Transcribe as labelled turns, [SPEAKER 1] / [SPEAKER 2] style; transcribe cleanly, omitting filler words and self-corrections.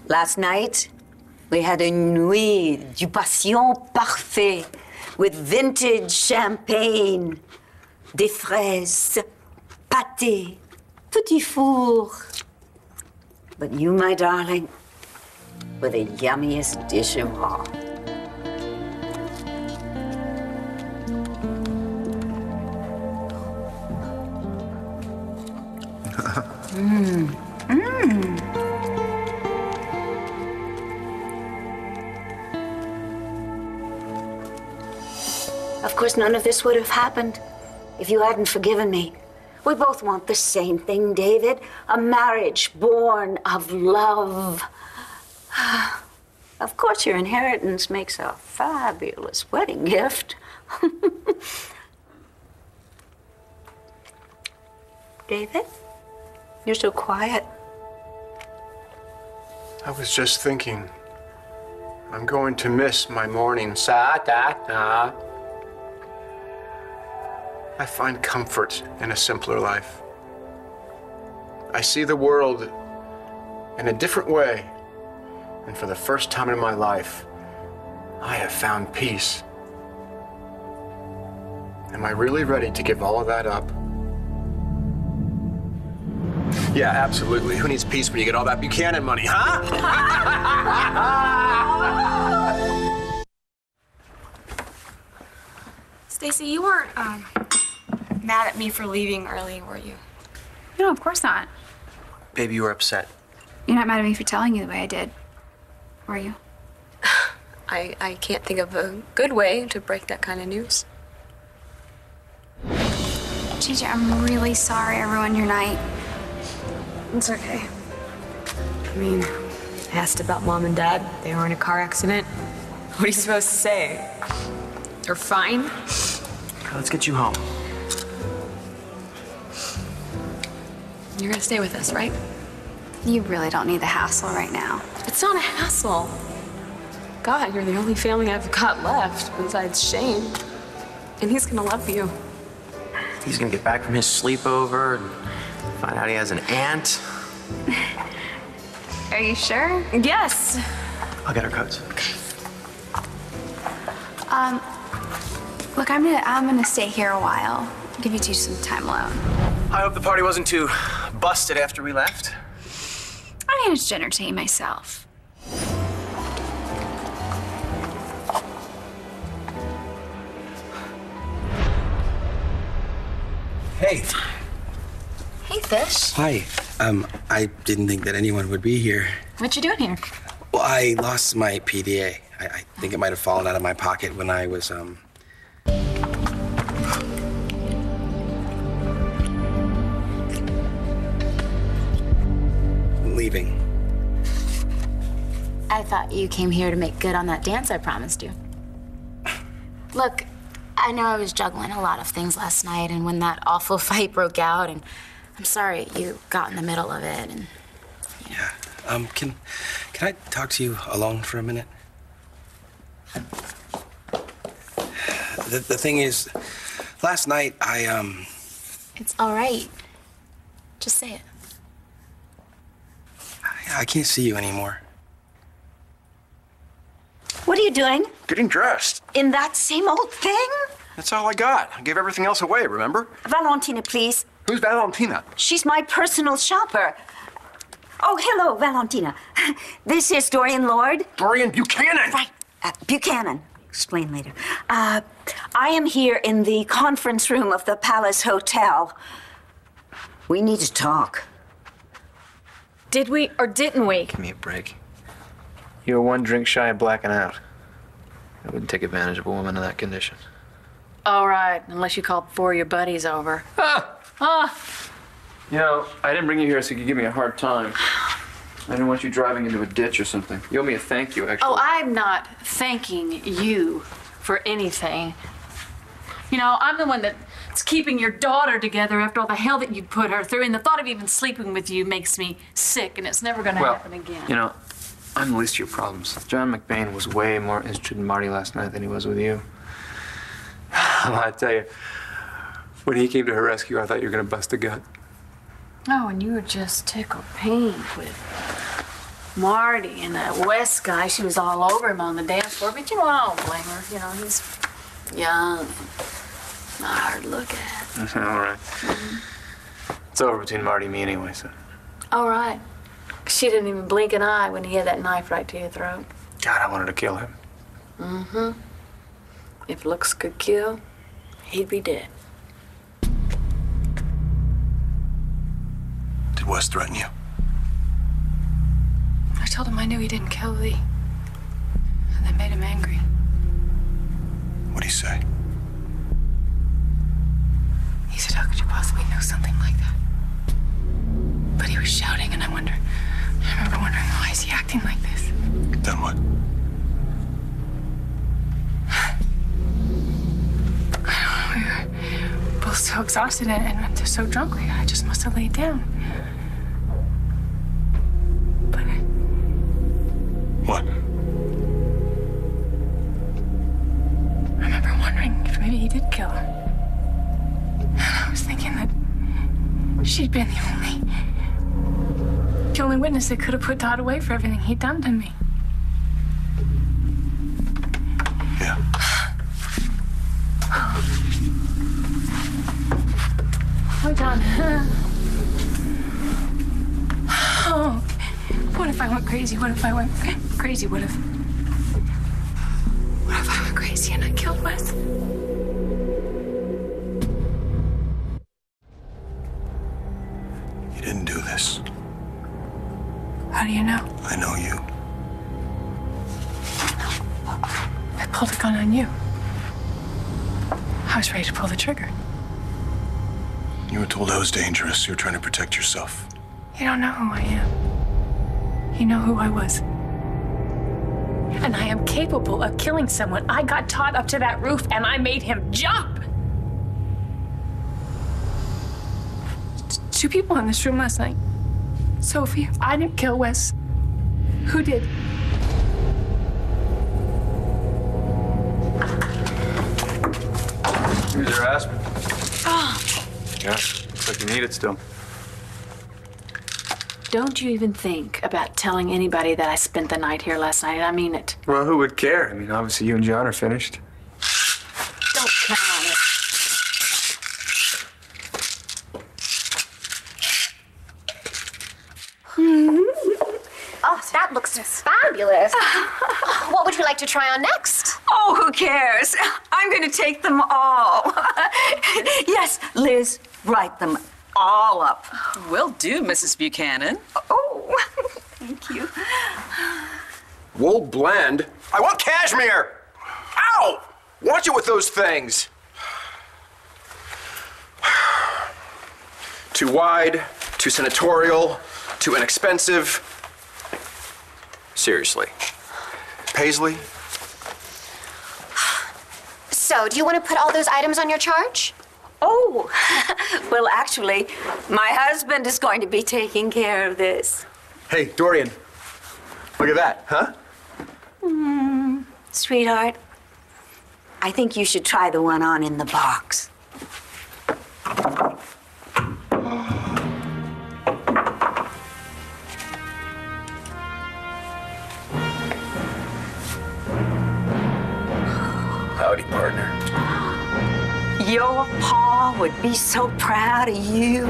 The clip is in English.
[SPEAKER 1] Last night, we had a nuit du passion parfait with vintage champagne, des fraises, pâté, petit four. But you, my darling, were the yummiest dish of all. Of course, none of this would have happened if you hadn't forgiven me. We both want the same thing, David. A marriage born of love. Of course, your inheritance makes a fabulous wedding gift. David, you're so quiet.
[SPEAKER 2] I was just thinking, I'm going to miss my morning sa-da-da. I find comfort in a simpler life. I see the world in a different way, and for the first time in my life, I have found peace. Am I really ready to give all of that up? Yeah, absolutely. Who needs peace when you get all that Buchanan money, huh?
[SPEAKER 3] Stacy, you weren't mad at me for leaving early, were you?
[SPEAKER 4] No, of course not.
[SPEAKER 5] Baby, you were upset.
[SPEAKER 4] You're not mad at me for telling you the way I did, were you?
[SPEAKER 3] I can't think of a good way to break that kind of news.
[SPEAKER 4] Gigi, I'm really sorry I ruined your night.
[SPEAKER 3] It's okay. I mean, I asked about Mom and Dad. They were in a car accident. What are you supposed to say? They're fine?
[SPEAKER 5] Let's get you home.
[SPEAKER 3] You're gonna stay with us, right?
[SPEAKER 4] You really don't need the hassle right now.
[SPEAKER 3] It's not a hassle. God, you're the only family I've got left besides Shane. And he's gonna love you.
[SPEAKER 5] He's gonna get back from his sleepover and find out he has an aunt.
[SPEAKER 4] Are you sure?
[SPEAKER 3] Yes.
[SPEAKER 5] I'll get our coats.
[SPEAKER 4] Look, I'm gonna stay here a while. Give you two some time alone.
[SPEAKER 5] I hope the party wasn't too busted after we left.
[SPEAKER 4] I managed to entertain myself.
[SPEAKER 6] Hey.
[SPEAKER 3] Hey, Fish.
[SPEAKER 6] Hi. I didn't think that anyone would be here.
[SPEAKER 3] What you doing here?
[SPEAKER 6] Well, I lost my PDA. I think it might have fallen out of my pocket when I was, leaving.
[SPEAKER 7] I thought you came here to make good on that dance I promised you. Look, I know I was juggling a lot of things last night, and when that awful fight broke out, and I'm sorry you got in the middle of it, and... You know.
[SPEAKER 6] Yeah. Can I talk to you alone for a minute? The thing is, last night
[SPEAKER 7] It's all right. Just say it.
[SPEAKER 6] I can't see you anymore.
[SPEAKER 1] What are you doing?
[SPEAKER 2] Getting dressed.
[SPEAKER 1] In that same old thing?
[SPEAKER 2] That's all I got. I gave everything else away, remember?
[SPEAKER 1] Valentina, please.
[SPEAKER 2] Who's Valentina?
[SPEAKER 1] She's my personal shopper. Oh, hello, Valentina. This is Dorian Lord.
[SPEAKER 2] Dorian Buchanan!
[SPEAKER 1] Right, Buchanan. Explain later. I am here in the conference room of the Palace Hotel. We need to talk.
[SPEAKER 3] Did we or didn't we?
[SPEAKER 5] Give me a break. You were one drink shy of blacking out. I wouldn't take advantage of a woman in that condition.
[SPEAKER 8] All right, unless you called 4 of your buddies over.
[SPEAKER 5] You know, I didn't bring you here so you could give me a hard time. I didn't want you driving into a ditch or something. You owe me a thank you, actually.
[SPEAKER 8] Oh, I'm not thanking you for anything. You know, I'm the one that's keeping your daughter together after all the hell that you put her through, and the thought of even sleeping with you makes me sick, and it's never gonna happen again.
[SPEAKER 5] You know, I'm the least of your problems. John McBain was way more interested in Marty last night than he was with you. I tell you, when he came to her rescue, I thought you were gonna bust a gut.
[SPEAKER 8] Oh, and you were just tickled pink with Marty and that West guy, she was all over him on the dance floor. But you know, I don't blame her. You know, he's young, not hard to look at.
[SPEAKER 5] All right. It's over between Marty and me anyway, so.
[SPEAKER 8] All right. She didn't even blink an eye when he had that knife right to your throat.
[SPEAKER 5] God, I wanted to kill him.
[SPEAKER 8] Mm-hmm. If looks could kill, he'd be dead.
[SPEAKER 9] Did Wes threaten you?
[SPEAKER 3] I told him I knew he didn't kill Lee. And that made him angry.
[SPEAKER 9] What'd he say?
[SPEAKER 3] He said, how could you possibly know something like that? But he was shouting, and I remember wondering, why is he acting like this?
[SPEAKER 9] Then what?
[SPEAKER 3] We were both so exhausted and so drunk, I just must have laid down. But
[SPEAKER 9] what?
[SPEAKER 3] I remember wondering if maybe he did kill her. And I was thinking that she'd been the only witness that could have put Todd away for everything he'd done to me.
[SPEAKER 9] Yeah.
[SPEAKER 3] Oh, John. Oh, what if I went crazy? What if I went crazy? What if I went crazy and I killed Wes?
[SPEAKER 9] You didn't do this.
[SPEAKER 3] How do you know?
[SPEAKER 9] I know you.
[SPEAKER 3] I pulled a gun on you. I was ready to pull the trigger.
[SPEAKER 9] You were told I was dangerous. You were trying to protect yourself.
[SPEAKER 3] You don't know who I am. You know who I was. And I am capable of killing someone. I got Todd up to that roof and I made him jump. Two people in this room last night. Sophie, I didn't kill Wes. Who did?
[SPEAKER 5] Here's your aspirin.
[SPEAKER 8] Oh.
[SPEAKER 5] Yeah, looks like you need it still.
[SPEAKER 8] Don't you even think about telling anybody that I spent the night here last night. I mean it.
[SPEAKER 5] Well, who would care? I mean, obviously you and John are finished.
[SPEAKER 8] Don't count on it.
[SPEAKER 10] Oh, that looks fabulous. What would you like to try on next?
[SPEAKER 1] Oh, who cares? I'm going to take them all. Yes, Liz, write them all up.
[SPEAKER 11] Will do, Mrs. Buchanan.
[SPEAKER 1] Oh, thank you.
[SPEAKER 2] Wool blend? I want cashmere! Ow! Want you with those things? Too wide, too senatorial, too inexpensive. Seriously. Paisley?
[SPEAKER 10] So, do you want to put all those items on your charge?
[SPEAKER 1] Oh, well, actually, my husband is going to be taking care of this.
[SPEAKER 2] Hey, Dorian. Look at that, huh?
[SPEAKER 1] Sweetheart, I think you should try the one on in the box.
[SPEAKER 2] Howdy, partner.
[SPEAKER 1] Your pa would be so proud of you.